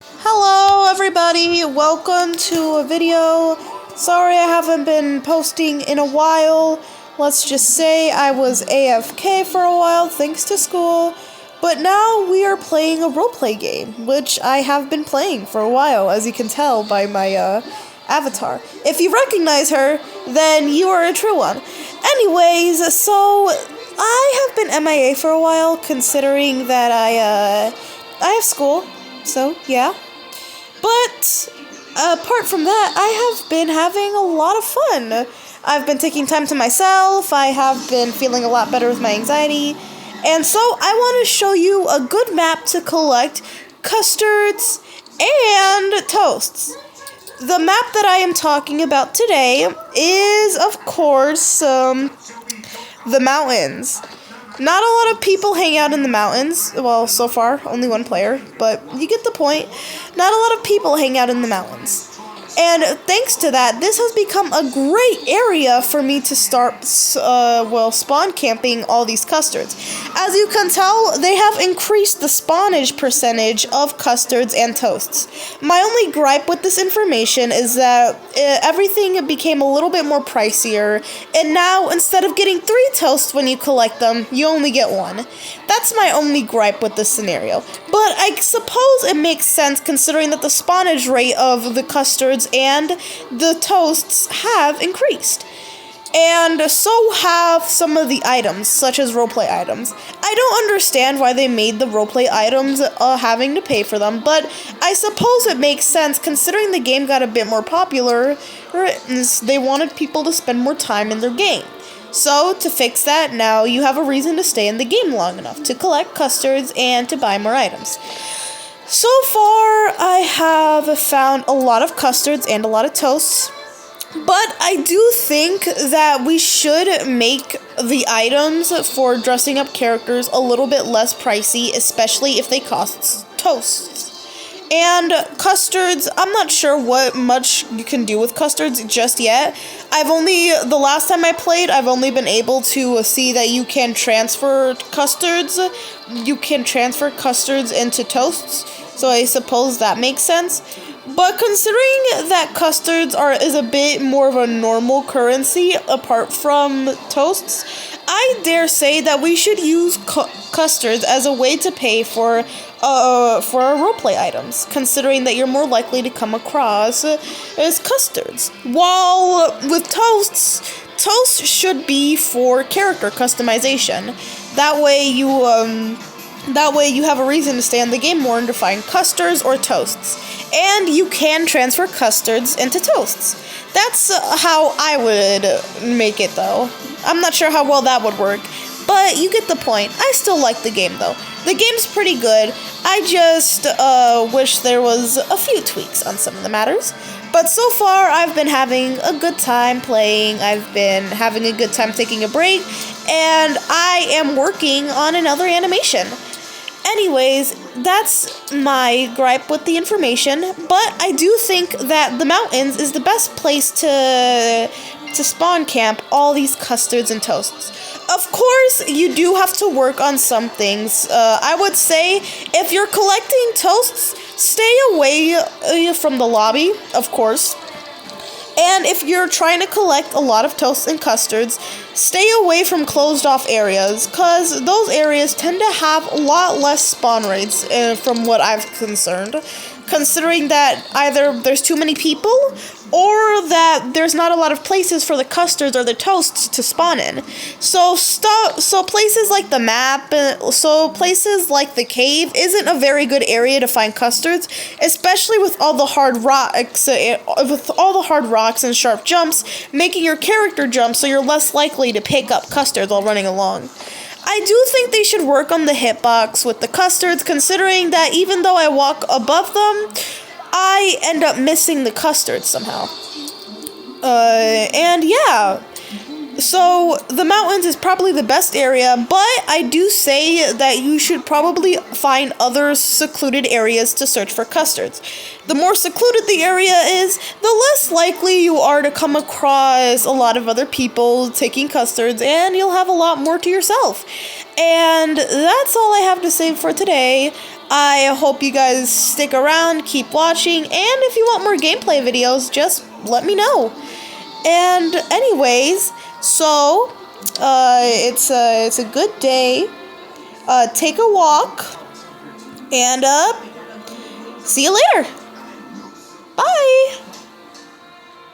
Hello everybody, welcome to a video. Sorry I haven't been posting in a while. Let's just say I was AFK for a while thanks to school. But now we are playing a roleplay game, which I have been playing for a while, as you can tell by my avatar. If you recognize her, then you are a true one. Anyways, so I have been MIA for a while, considering that I have school. So, yeah. But, apart from that, I have been having a lot of fun. I've been taking time to myself, I have been feeling a lot better with my anxiety, and so I want to show you a good map to collect custards and toasts. The map that I am talking about today is, of course, the mountains. Not a lot of people hang out in the mountains. Well, so far, only one player, but you get the point. Not a lot of people hang out in the mountains. And thanks to that, this has become a great area for me to start, spawn camping all these custards. As you can tell, they have increased the spawnage percentage of custards and toasts. My only gripe with this information is that everything became a little bit more pricier, and now, instead of getting 3 toasts when you collect them, you only get 1. That's my only gripe with this scenario. But I suppose it makes sense considering that the spawnage rate of the custards and the toasts have increased. And so have some of the items, such as roleplay items. I don't understand why they made the roleplay items having to pay for them, but I suppose it makes sense considering the game got a bit more popular. They wanted people to spend more time in their game. So, to fix that, now you have a reason to stay in the game long enough to collect custards and to buy more items. So far, I have found a lot of custards and a lot of toasts, but I do think that we should make the items for dressing up characters a little bit less pricey, especially if they cost toasts. And custards, I'm not sure what much you can do with custards just yet. The last time I played, I've only been able to see that you can transfer custards. You can transfer custards into toasts, so I suppose that makes sense. But considering that custards is a bit more of a normal currency apart from toasts, I dare say that we should use custards as a way to pay for our roleplay items, considering that you're more likely to come across as custards. While with toasts should be for character customization. That way you have a reason to stay in the game more and to find custards or toasts. And you can transfer custards into toasts. That's how I would make it, though. I'm not sure how well that would work, but you get the point. I still like the game, though. The game's pretty good. I just wish there was a few tweaks on some of the matters. But so far, I've been having a good time playing. I've been having a good time taking a break, and I am working on another animation. Anyways, that's my gripe with the information, but I do think that the mountains is the best place to spawn camp all these custards and toasts. Of course, you do have to work on some things. I would say if you're collecting toasts, stay away from the lobby, of course. And if you're trying to collect a lot of toasts and custards, stay away from closed-off areas, because those areas tend to have a lot less spawn rates, from what I've concerned, considering that either there's too many people, or that there's not a lot of places for the custards or the toasts to spawn in. So places like the map, places like the cave isn't a very good area to find custards, especially with all the hard rocks and sharp jumps, making your character jump so you're less likely to pick up custards while running along. I do think they should work on the hitbox with the custards, considering that even though I walk above them, I end up missing the custards somehow. And yeah, So, the mountains is probably the best area, but I do say that you should probably find other secluded areas to search for custards. The more secluded the area is, the less likely you are to come across a lot of other people taking custards, and you'll have a lot more to yourself. And that's all I have to say for today. I hope you guys stick around, keep watching, and if you want more gameplay videos, just let me know. And anyways, so it's a good day. Take a walk, and see you later. Bye.